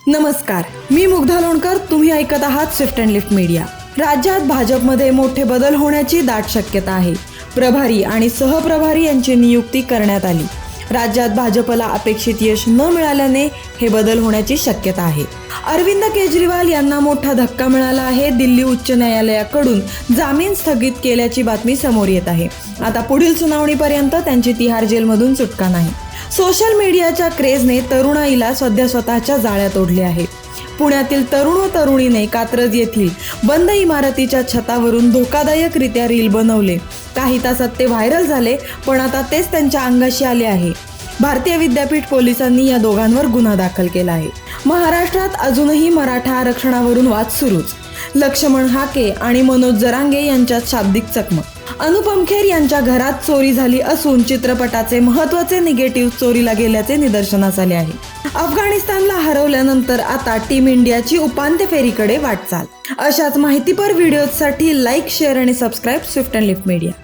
नमस्कार, मी मुग्धा लोणकर. तुम्ही ऐकत आहात स्विफ्ट अँड लिफ्ट मीडिया. राज्यात भाजपमध्ये मोठे बदल होण्याची दाट शक्यता आहे. प्रभारी आणि सहप्रभारी यांची नियुक्ती करण्यात आली. राज्यात भाजपला अपेक्षित यश न मिळाल्याने हे बदल होण्याची शक्यता आहे. अरविंद केजरीवाल यांना मोठा धक्का मिळाला आहे. दिल्ली उच्च न्यायालयाकडून जामीन स्थगित केल्याची बातमी समोर येत आहे. आता पुढील सुनावणीपर्यंत त्यांची तिहार जेलमधून सुटका नाही. सोशल मीडियाच्या क्रेझने तरुणाईला सध्या स्वतःच्या जाळ्यात ओढले आहे. पुण्यातील तरुण व तरुणीने कात्रज येथील बंद इमारतीच्या छतावरून धोकादायकरित्या रील बनवले. काही तासात ते व्हायरल झाले, पण आता तेच त्यांच्या अंगाशी आले आहे. भारतीय विद्यापीठ पोलिसांनी या दोघांवर गुन्हा दाखल केला आहे. महाराष्ट्रात अजूनही मराठा आरक्षणावरून वाद सुरूच. लक्ष्मण हाके आणि मनोज जरांगे यांच्यात शाब्दिक चकमक. अनुपम खेर यांच्या घरात चोरी झाली असून चित्रपटाचे महत्त्वाचे निगेटिव्ह चोरीला गेल्याचे निदर्शनास आले आहे. अफगाणिस्तानला हरवल्यानंतर आता टीम इंडियाची उपांत्य फेरीकडे वाटचाल. अशाच माहितीपर व्हिडिओसाठी लाईक, शेअर आणि subscribe Swift and lift media.